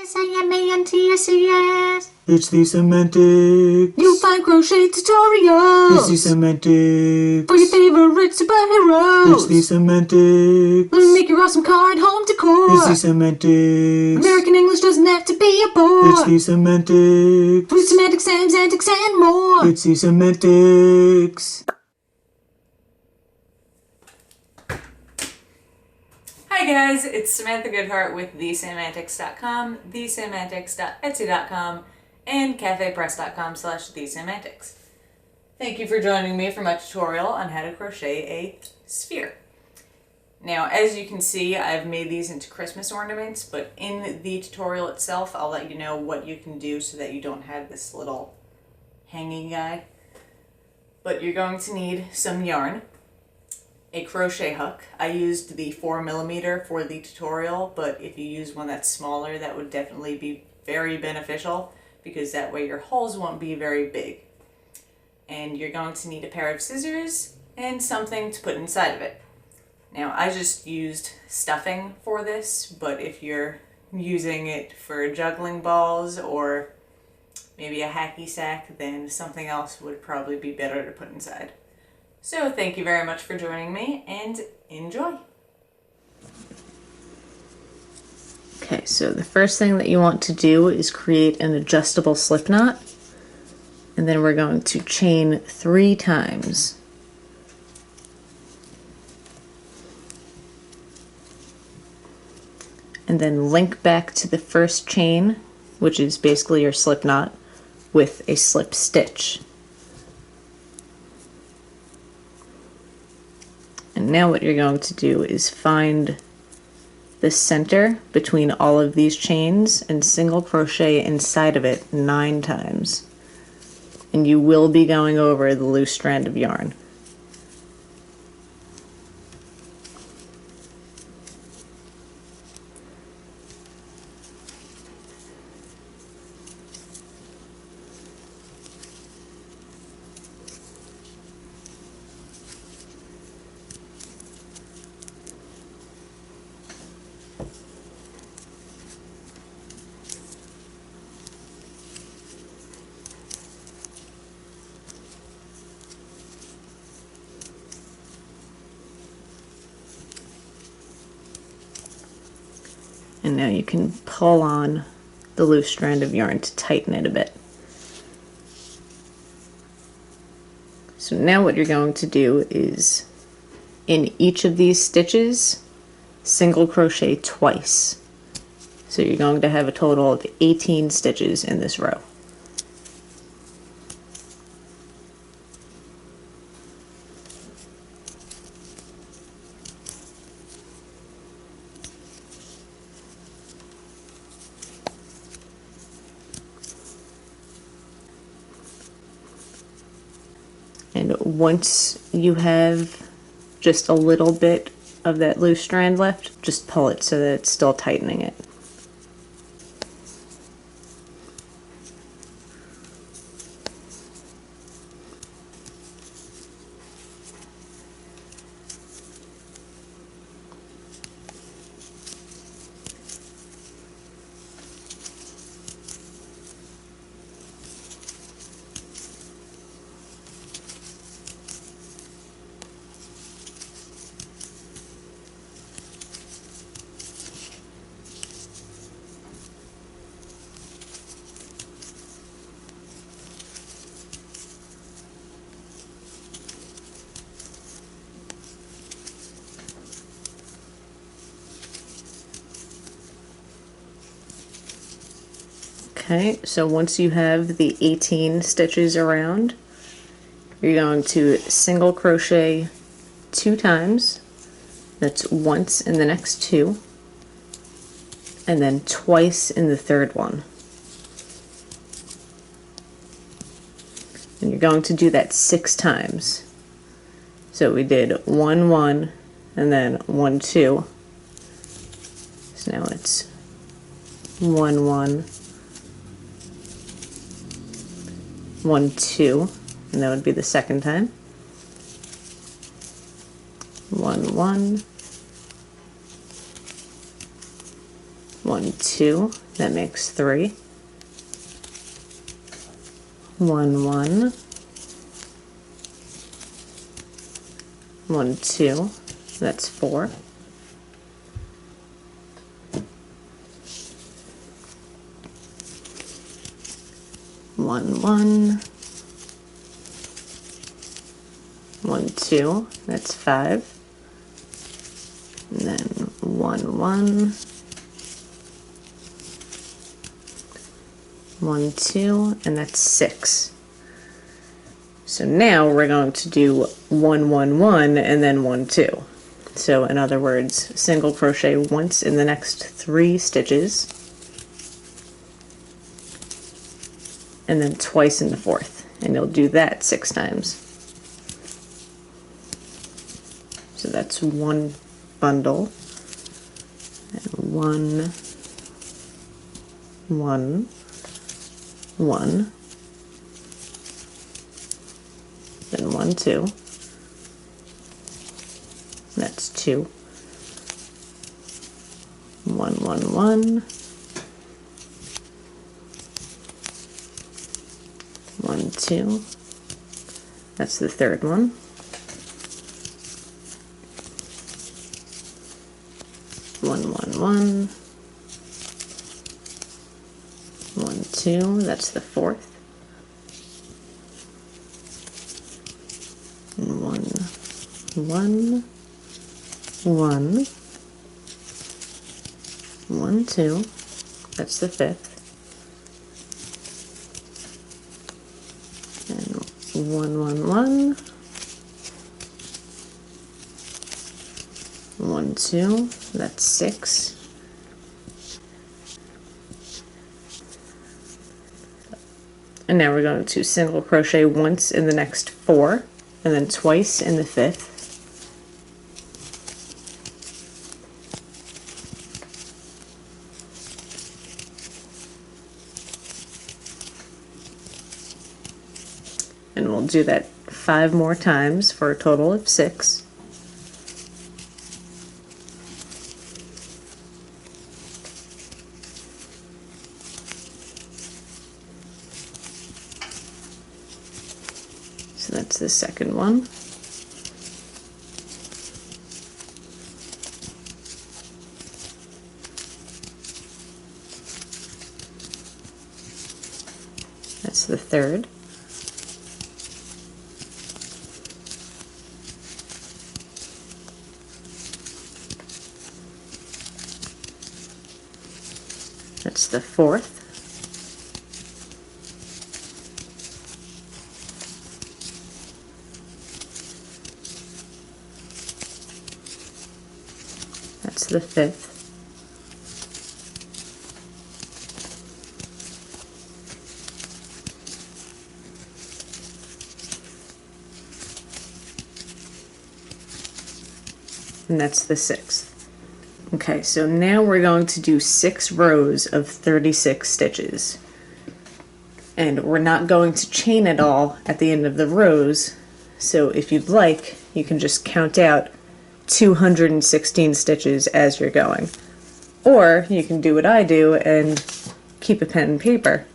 SAMANTSES. It's the semantics. You'll find crochet tutorials. It's the semantics. For your favorite superheroes. It's the semantics. Make your awesome car and home decor. It's the semantics. American English doesn't have to be a bore. It's the semantics. With semantics, antics, and more. It's the semantics. Hi guys, it's Samantha Goodheart with thesemantics.com, thesemantics.etsy.com, and cafepress.com/thesemantics. Thank you for joining me for my tutorial on how to crochet a sphere. Now, as you can see, I've made these into Christmas ornaments, but in the tutorial itself, I'll let you know what you can do so that you don't have this little hanging guy. But you're going to need some yarn, a crochet hook. I used the 4mm for the tutorial, but if you use one that's smaller, that would definitely be very beneficial because that way your holes won't be very big. And you're going to need a pair of scissors and something to put inside of it. Now, I just used stuffing for this, but if you're using it for juggling balls or maybe a hacky sack, then something else would probably be better to put inside. So thank you very much for joining me and enjoy. Okay, so the first thing that you want to do is create an adjustable slip knot, and then we're going to chain 3 times. And then link back to the first chain, which is basically your slip knot, with a slip stitch. And now what you're going to do is find the center between all of these chains and single crochet inside of it 9 times. And you will be going over the loose strand of yarn. And now you can pull on the loose strand of yarn to tighten it a bit. So now what you're going to do is, in each of these stitches, single crochet twice. So you're going to have a total of 18 stitches in this row. And once you have just a little bit of that loose strand left, just pull it so that it's still tightening it. Okay, so once you have the 18 stitches around, you're going to single crochet 2 times. That's once in the next 2, and then twice in the third one. And you're going to do that 6 times. So we did 1 1 and then 1 2. So now it's 1 1 1 2, and that would be the second time. 1 1 1, 2, that makes 3. 1, 1. 1, 2, that's 4. 1, 1. 1, 2, that's 5. And then 1, 1. 1, 2, and that's 6. So now we're going to do 1, 1, 1, and then 1, 2. So in other words, single crochet once in the next 3 stitches, and then twice in the 4th, and you'll do that 6 times. So that's 1 bundle, and 1, 1, 1, then 1, 2, that's 2, 1, 1, 1, 1, 2, that's the 3rd one, 1, 1, 1, 1, 2, that's the 4th, and 1, 1, 1, 1, 2, that's the 5th, and 1, 1, 1, 1, 2, that's 6, and now we're going to single crochet once in the next 4, and then twice in the 5th. And we'll do that 5 more times for a total of 6. So that's the second one. That's the 3rd. That's the 4th. That's the 5th. And that's the 6th. Okay, so now we're going to do 6 rows of 36 stitches. And we're not going to chain it all at the end of the rows, so if you'd like, you can just count out 216 stitches as you're going. Or you can do what I do and keep a pen and paper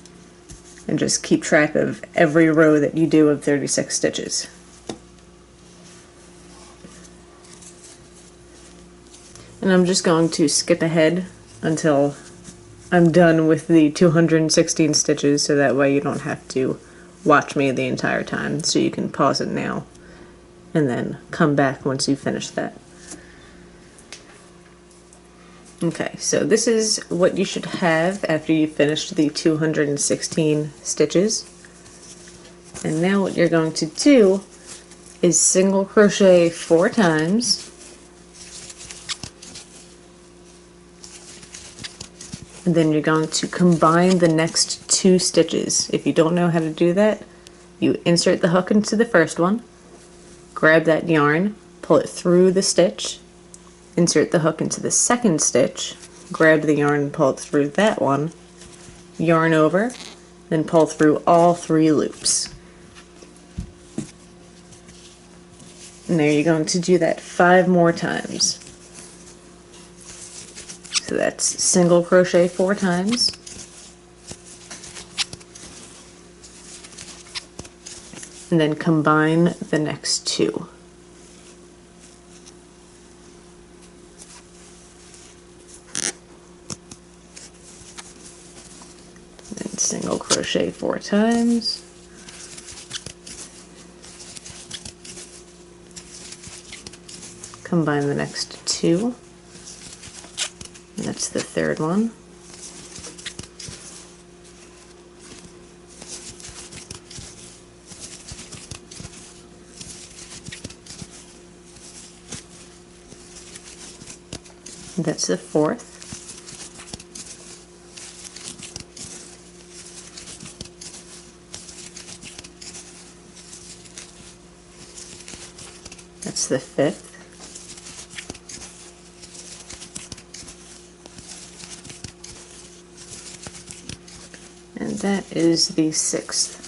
and just keep track of every row that you do of 36 stitches. And I'm just going to skip ahead until I'm done with the 216 stitches, so that way you don't have to watch me the entire time. So you can pause it now and then come back once you finish that. Okay, so this is what you should have after you finished the 216 stitches. And now what you're going to do is single crochet 4 times. And then you're going to combine the next 2 stitches. If you don't know how to do that, you insert the hook into the first one, grab that yarn, pull it through the stitch, insert the hook into the second stitch, grab the yarn and pull it through that one, yarn over, then pull through all 3 loops. And there you're going to do that 5 more times. So that's single crochet 4 times, and then combine the next 2. Then single crochet 4 times, combine the next 2, and that's the 3rd one. That's the 4th. That's the 5th. And that is the 6th.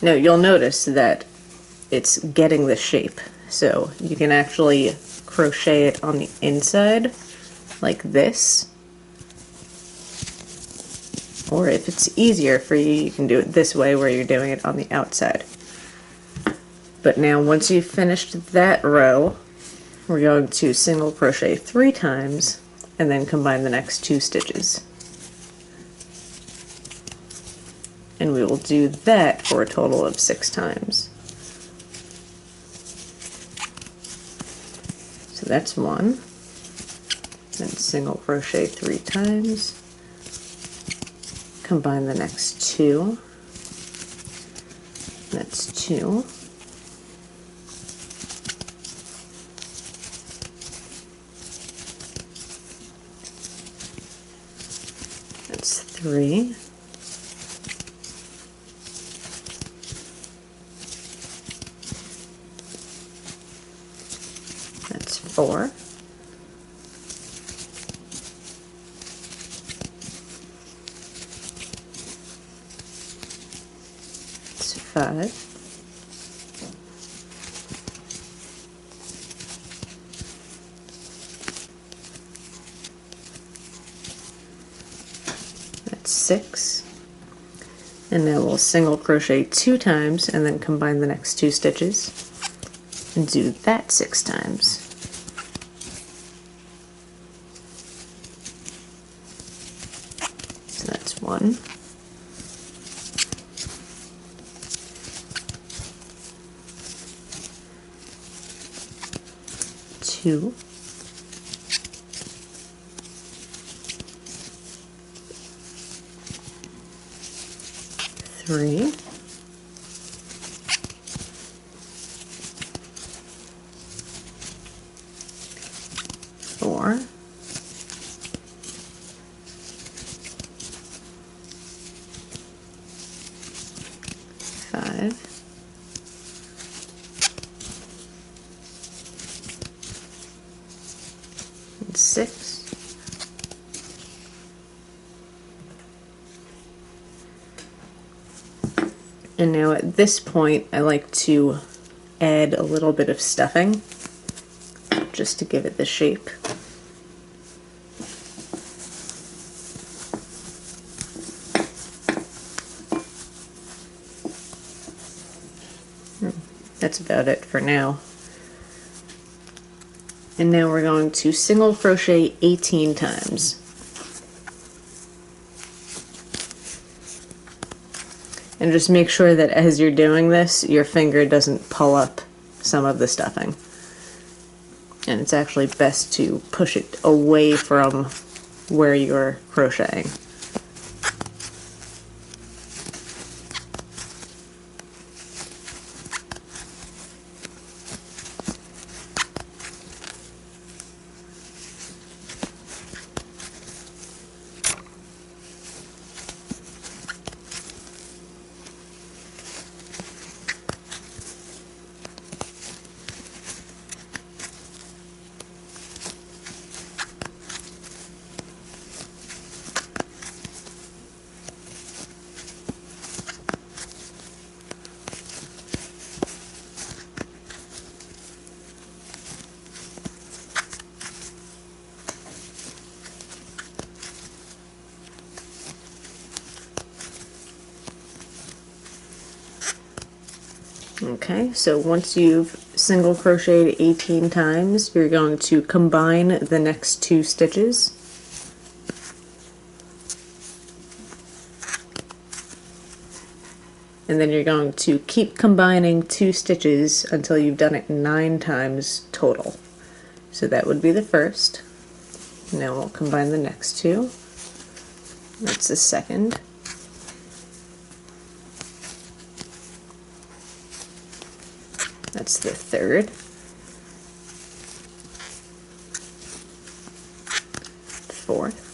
Now you'll notice that it's getting the shape, so you can actually crochet it on the inside like this, or if it's easier for you, you can do it this way where you're doing it on the outside. But now once you've finished that row, we're going to single crochet 3 times and then combine the next 2 stitches. And we will do that for a total of 6 times. So that's 1, then single crochet 3 times, combine the next 2, that's 2, that's 3, that's 4, that's 5, that's 6, and now we'll single crochet 2 times and then combine the next 2 stitches and do that 6 times. So that's 1, 2, 3, 4, 5, 6, and now at this point I like to add a little bit of stuffing just to give it the shape. That's about it for now. And now we're going to single crochet 18 times. And just make sure that as you're doing this, your finger doesn't pull up some of the stuffing. And it's actually best to push it away from where you're crocheting. Okay, so once you've single crocheted 18 times, you're going to combine the next 2 stitches. And then you're going to keep combining 2 stitches until you've done it 9 times total. So that would be the first. Now we'll combine the next 2. That's the second. That's the third. Fourth.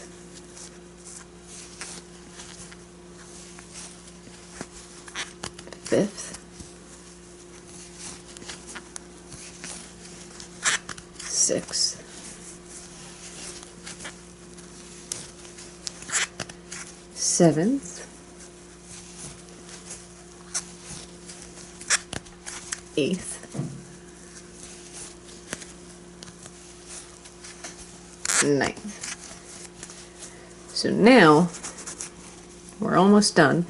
Fifth. Sixth. Seventh. Eighth. Ninth. So now we're almost done.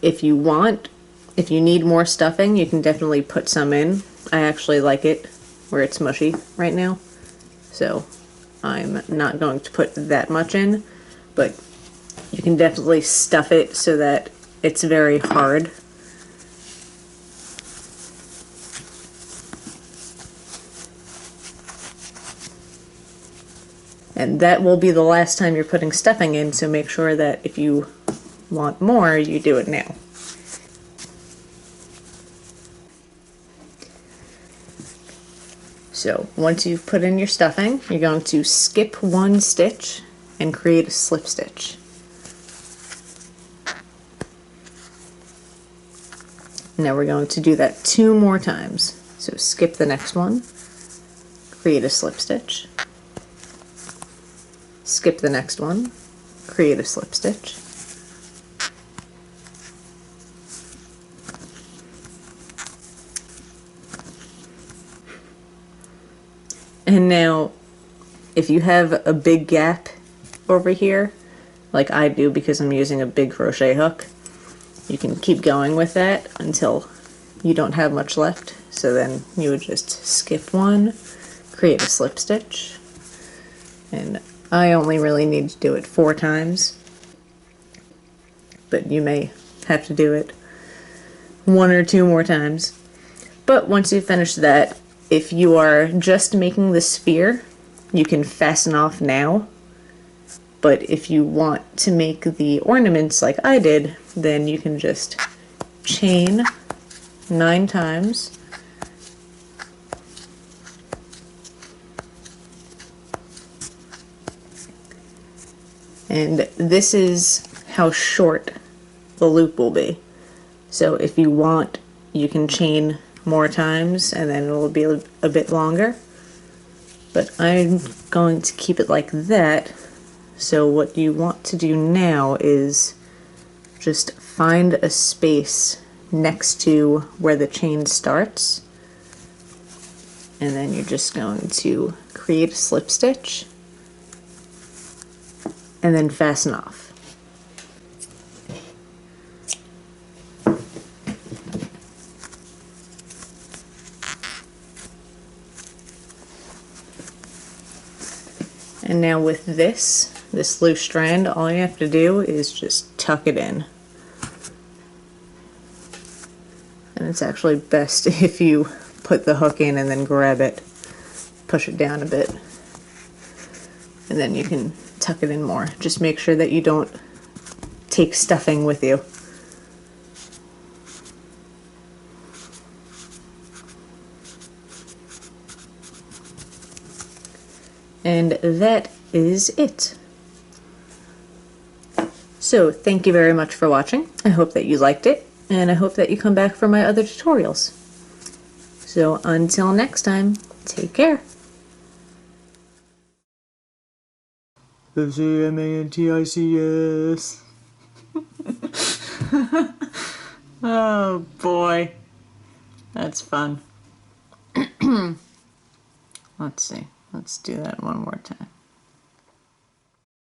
If you want, if you need more stuffing, you can definitely put some in. I actually like it where it's mushy right now, so I'm not going to put that much in, but you can definitely stuff it so that it's very hard. And that will be the last time you're putting stuffing in, so make sure that if you want more, you do it now. So once you've put in your stuffing, you're going to skip 1 stitch and create a slip stitch. Now we're going to do that 2 more times. So skip the next one, create a slip stitch. Skip the next one, create a slip stitch. And now, if you have a big gap over here, like I do because I'm using a big crochet hook, you can keep going with that until you don't have much left. So then you would just skip 1, create a slip stitch, and I only really need to do it 4 times, but you may have to do it 1 or 2 more times. But once you finish that, if you are just making the sphere, you can fasten off now. But if you want to make the ornaments like I did, then you can just chain 9 times. And this is how short the loop will be. So if you want, you can chain more times and then it will be a bit longer. But I'm going to keep it like that. So what you want to do now is just find a space next to where the chain starts. And then you're just going to create a slip stitch and then fasten off. And now with this loose strand, all you have to do is just tuck it in. And it's actually best if you put the hook in and then grab it, push it down a bit, and then you can tuck it in more. Just make sure that you don't take stuffing with you. And that is it. So thank you very much for watching. I hope that you liked it, and I hope that you come back for my other tutorials. So until next time, take care. Samantics. Oh boy, that's fun. Let's see. Let's do that one more time.